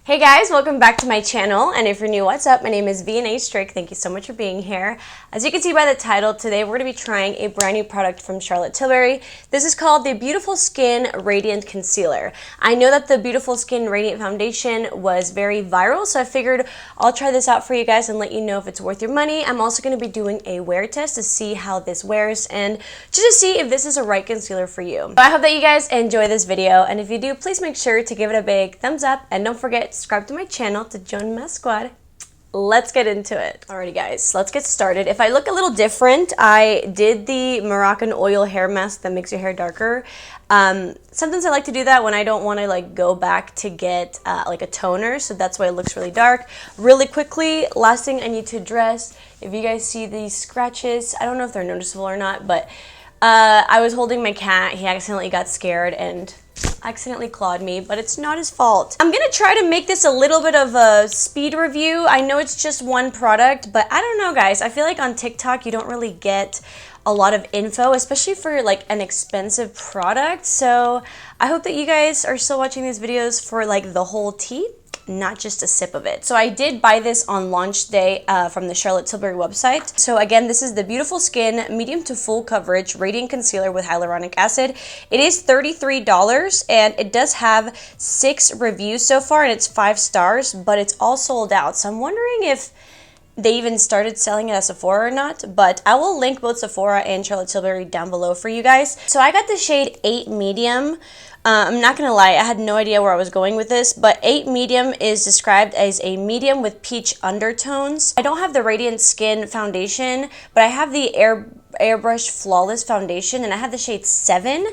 Hey guys, welcome back to my channel, and if you're new, what's up? My name is vianney.strick. Thank you so much for being here. As you can see by the title, today we're going to be trying a brand new product from Charlotte Tilbury. This is called the Beautiful Skin Radiant Concealer. I know that the Beautiful Skin Radiant Foundation was very viral, so I figured I'll try this out for you guys and let you know if it's worth your money. I'm also going to be doing a wear test to see how this wears and just to see if this is a right concealer for you. So I hope that you guys enjoy this video, and if you do, please make sure to give it a big thumbs up and don't forget subscribe to my channel to join my squad. Let's get into it. Alrighty guys, let's get started. If I look a little different, I did the Moroccan oil hair mask that makes your hair darker. Sometimes I like to do that when I don't want to like go back to get like a toner, so that's why it looks really dark. Really quickly, last thing I need to address, if you guys see these scratches, I don't know if they're noticeable or not, but I was holding my cat. He accidentally got scared and accidentally clawed me, but it's not his fault. I'm gonna try to make this a little bit of a speed review. I know it's just one product, but I don't know guys, I feel like on TikTok you don't really get a lot of info, especially for like an expensive product. So I hope that you guys are still watching these videos for like the whole tea, not just a sip of it. So I did buy this on launch day from the Charlotte Tilbury website. So again, this is the Beautiful Skin Medium to Full Coverage Radiant Concealer with Hyaluronic Acid. It is $33 and it does have 6 reviews so far and it's 5 stars, but it's all sold out. So I'm wondering if they even started selling it at Sephora or not, but I will link both Sephora and Charlotte Tilbury down below for you guys. So I got the shade 8 Medium. I'm not gonna lie, I had no idea where I was going with this, but 8 Medium is described as a medium with peach undertones. I don't have the Radiant Skin Foundation, but I have the Airbrush Flawless Foundation, and I have the shade 7.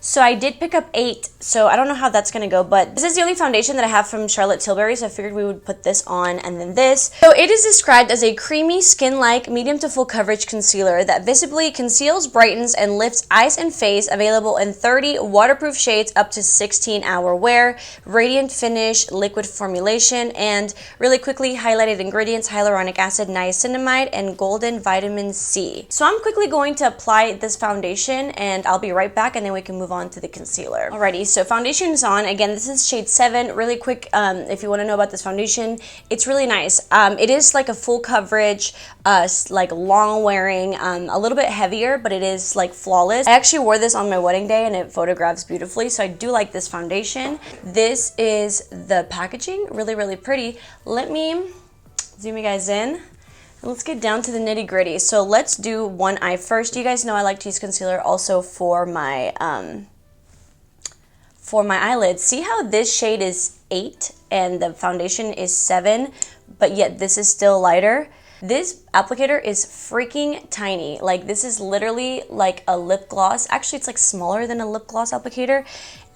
So I did pick up 8, so I don't know how that's gonna go, but this is the only foundation that I have from Charlotte Tilbury, so I figured we would put this on and then this. So it is described as a creamy, skin-like, medium to full coverage concealer that visibly conceals, brightens, and lifts eyes and face, available in 30 waterproof shades up to 16-hour wear, radiant finish, liquid formulation, and really quickly highlighted ingredients, hyaluronic acid, niacinamide, and golden vitamin C. So I'm quickly going to apply this foundation and I'll be right back and then we can move on to the concealer. Alrighty, so foundation is on. Again, this is shade 7. Really quick, if you want to know about this foundation, it's really nice. It is like a full coverage, like long wearing, a little bit heavier, but it is like flawless. I actually wore this on my wedding day and it photographs beautifully, so I do like this foundation. This is the packaging, really, really pretty. Let me zoom you guys in. Let's get down to the nitty gritty. So let's do one eye first. You guys know I like to use concealer also for my eyelids. See how this shade is 8 and the foundation is 7, but yet this is still lighter? This applicator is freaking tiny. Like this is literally like a lip gloss. Actually, it's like smaller than a lip gloss applicator.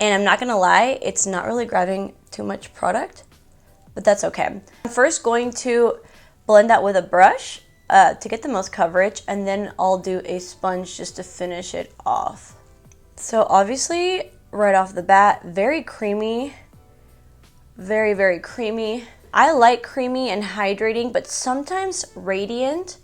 And I'm not gonna lie, it's not really grabbing too much product, but that's okay. I'm first going to blend that with a brush to get the most coverage, and then I'll do a sponge just to finish it off. So obviously, right off the bat, very creamy, very, very creamy. I like creamy and hydrating, but sometimes radiant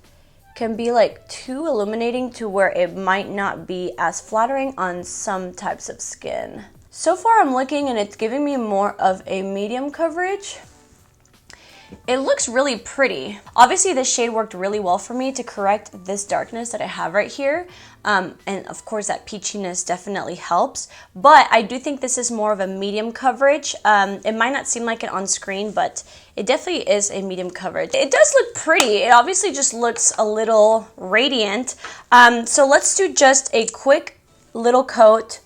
can be like too illuminating to where it might not be as flattering on some types of skin. So far I'm looking and it's giving me more of a medium coverage. It looks really pretty. Obviously this shade worked really well for me to correct this darkness that I have right here. And of course that peachiness definitely helps, but I do think this is more of a medium coverage. It might not seem like it on screen, but it definitely is a medium coverage. It does look pretty. It obviously just looks a little radiant. So let's do just a quick little coat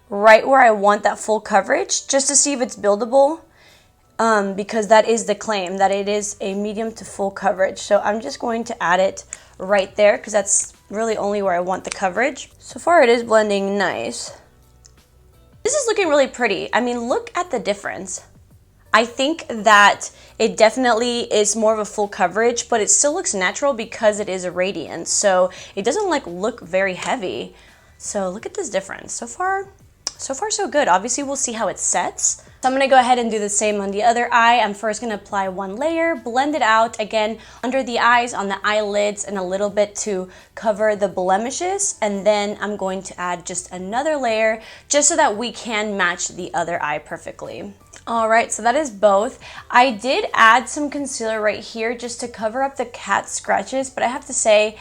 right where I want that full coverage, just to see if it's buildable. Because that is the claim, that it is a medium to full coverage. So I'm just going to add it right there because that's really only where I want the coverage. So far it is blending nice. This is looking really pretty. I mean, look at the difference. I think that it definitely is more of a full coverage, but it still looks natural because it is a radiance. So it doesn't like look very heavy. So look at this difference. So far so good. Obviously we'll see how it sets. So I'm gonna go ahead and do the same on the other eye. I'm first gonna apply one layer, blend it out again under the eyes, on the eyelids, and a little bit to cover the blemishes. And then I'm going to add just another layer just so that we can match the other eye perfectly. All right, so that is both. I did add some concealer right here just to cover up the cat scratches, but I have to say,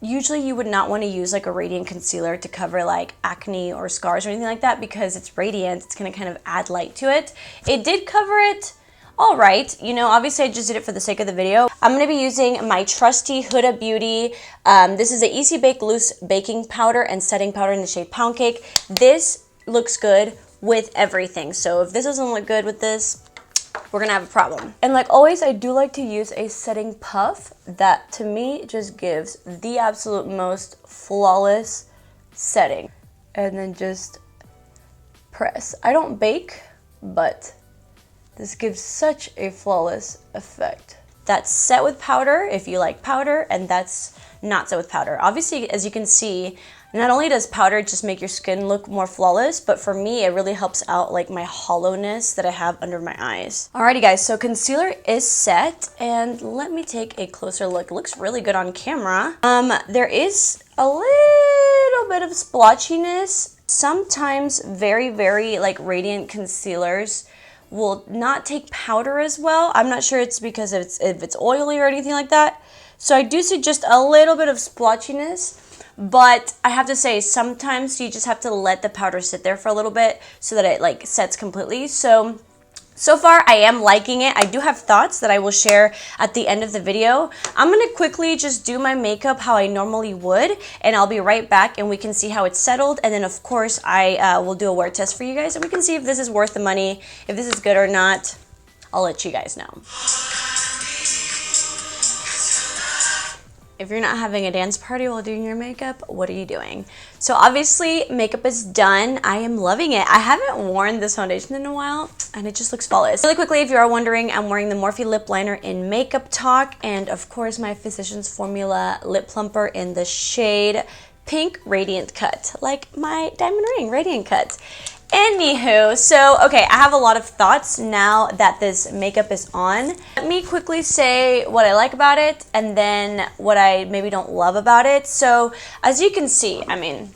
usually you would not want to use like a radiant concealer to cover like acne or scars or anything like that because it's radiant. It's going to kind of add light to it. It did cover it all right. You know, obviously I just did it for the sake of the video. I'm going to be using my trusty Huda Beauty. This is a Easy Bake Loose Baking Powder and Setting Powder in the shade Pound Cake. This looks good with everything. So if this doesn't look good with this, we're gonna have a problem. And like always, I do like to use a setting puff that to me just gives the absolute most flawless setting. And then just press. I don't bake, but this gives such a flawless effect. That's set with powder if you like powder, and that's not set with powder. Obviously, as you can see, not only does powder just make your skin look more flawless, but for me, it really helps out like my hollowness that I have under my eyes. Alrighty guys, so concealer is set, and let me take a closer look. It looks really good on camera. There is a little bit of splotchiness. Sometimes very, very like radiant concealers will not take powder as well. I'm not sure it's because if it's oily or anything like that. So I do see just a little bit of splotchiness. But I have to say, sometimes you just have to let the powder sit there for a little bit so that it like sets completely. So far I am liking it. I do have thoughts that I will share at the end of the video. I'm gonna quickly just do my makeup how I normally would, and I'll be right back and we can see how it's settled. And then of course I will do a wear test for you guys and we can see if this is worth the money, if this is good or not. I'll let you guys know. If you're not having a dance party while doing your makeup, what are you doing? So obviously makeup is done. I am loving it. I haven't worn this foundation in a while and it just looks flawless. Really quickly, if you are wondering, I'm wearing the Morphe lip liner in Makeup Talk, and of course my Physicians Formula lip plumper in the shade Pink Radiant Cut, like my diamond ring Radiant Cut. Anywho, so okay, I have a lot of thoughts now that this makeup is on. Let me quickly say what I like about it and then what I maybe don't love about it. So as you can see, I mean,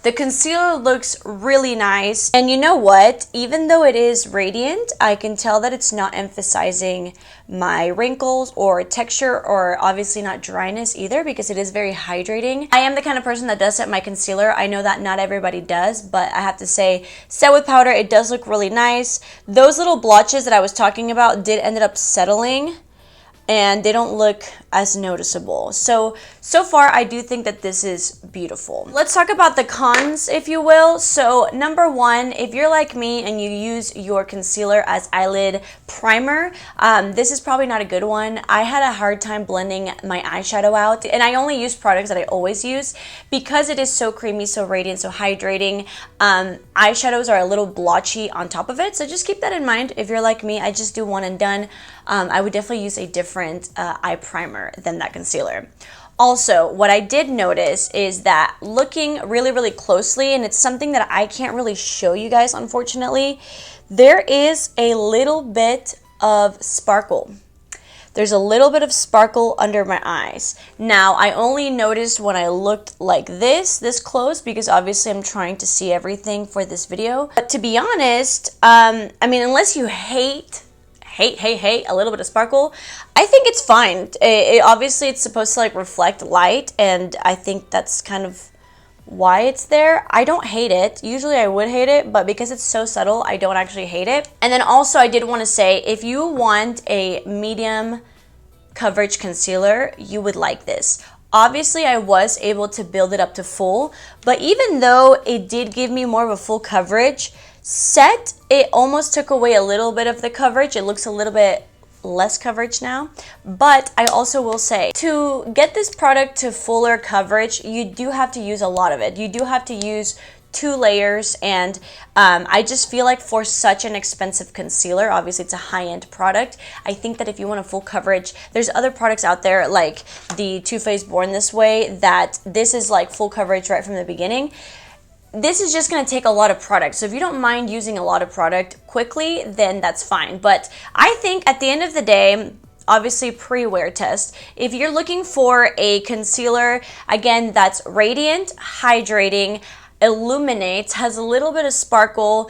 the concealer looks really nice. And you know what? Even though it is radiant, I can tell that it's not emphasizing my wrinkles or texture, or obviously not dryness either, because it is very hydrating. I am the kind of person that does set my concealer. I know that not everybody does, but I have to say, set with powder, it does look really nice. Those little blotches that I was talking about did end up settling, and they don't look as noticeable. So far I do think that this is beautiful. Let's talk about the cons, if you will. So number one, if you're like me and you use your concealer as eyelid primer, this is probably not a good one. I had a hard time blending my eyeshadow out, and I only use products that I always use because it is so creamy, so radiant, so hydrating. Eyeshadows are a little blotchy on top of it, so just keep that in mind. If you're like me, I just do one and done. I would definitely use a different eye primer than that concealer. Also, what I did notice is that looking really, really closely, and it's something that I can't really show you guys, unfortunately, there is a little bit of sparkle. There's a little bit of sparkle under my eyes. Now, I only noticed when I looked like this close, because obviously I'm trying to see everything for this video. But to be honest, I mean, unless you hate a little bit of sparkle, I think it's fine. Obviously it's supposed to like reflect light, and I think that's kind of why it's there. I don't hate it. Usually I would hate it, but because it's so subtle, I don't actually hate it. And then also I did want to say, if you want a medium coverage concealer, you would like this. Obviously, I was able to build it up to full, but even though it did give me more of a full coverage, set, it almost took away a little bit of the coverage. It looks a little bit less coverage now. But I also will say, to get this product to fuller coverage, you do have to use a lot of it. You do have to use 2 layers, and I just feel like for such an expensive concealer, obviously it's a high-end product, I think that if you want a full coverage, there's other products out there like the Too Faced Born This Way, that this is like full coverage right from the beginning. This is just going to take a lot of product. So if you don't mind using a lot of product quickly, then that's fine. But I think at the end of the day, obviously pre-wear test, if you're looking for a concealer, again, that's radiant, hydrating, illuminates, has a little bit of sparkle,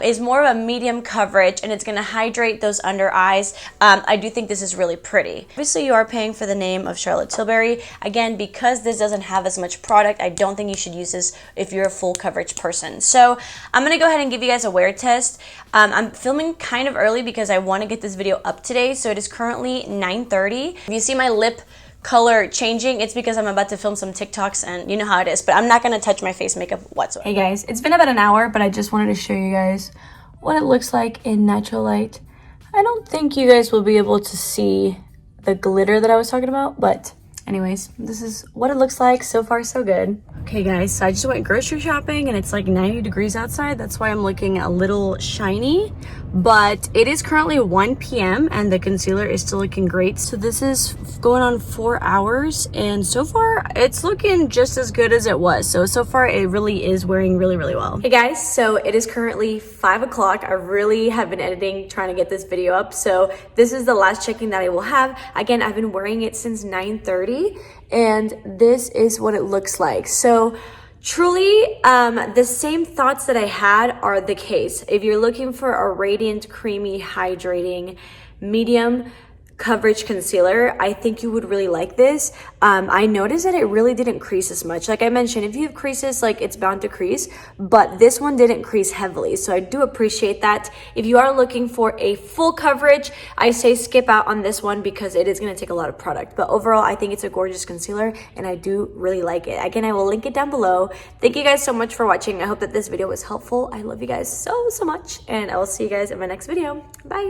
is more of a medium coverage, and it's going to hydrate those under eyes. I do think this is really pretty. Obviously, you are paying for the name of Charlotte Tilbury. Again, because this doesn't have as much product, I don't think you should use this if you're a full coverage person. So I'm going to go ahead and give you guys a wear test. I'm filming kind of early because I want to get this video up today. So it is currently 9:30. If you see my lip color changing, it's because I'm about to film some TikToks, and you know how it is, but I'm not gonna touch my face makeup whatsoever. Hey guys, it's been about an hour, but I just wanted to show you guys what it looks like in natural light. I don't think you guys will be able to see the glitter that I was talking about, but anyways, this is what it looks like. So far, so good. Okay guys, so I just went grocery shopping and it's like 90 degrees outside. That's why I'm looking a little shiny, but it is currently 1 p.m. and the concealer is still looking great. So this is going on 4 hours, and so far it's looking just as good as it was. So far it really is wearing really, really well. Hey guys, so it is currently 5 o'clock. I really have been editing, trying to get this video up. So this is the last check-in that I will have. Again, I've been wearing it since 9:30. And this is what it looks like. So truly, the same thoughts that I had are the case. If you're looking for a radiant, creamy, hydrating, medium coverage concealer, I think you would really like this. I noticed that it really didn't crease as much. Like I mentioned, if you have creases, like it's bound to crease, but this one didn't crease heavily. So I do appreciate that. If you are looking for a full coverage, I say skip out on this one because it is going to take a lot of product. But overall, I think it's a gorgeous concealer and I do really like it. Again, I will link it down below. Thank you guys so much for watching. I hope that this video was helpful. I love you guys so, so much, and I will see you guys in my next video. Bye.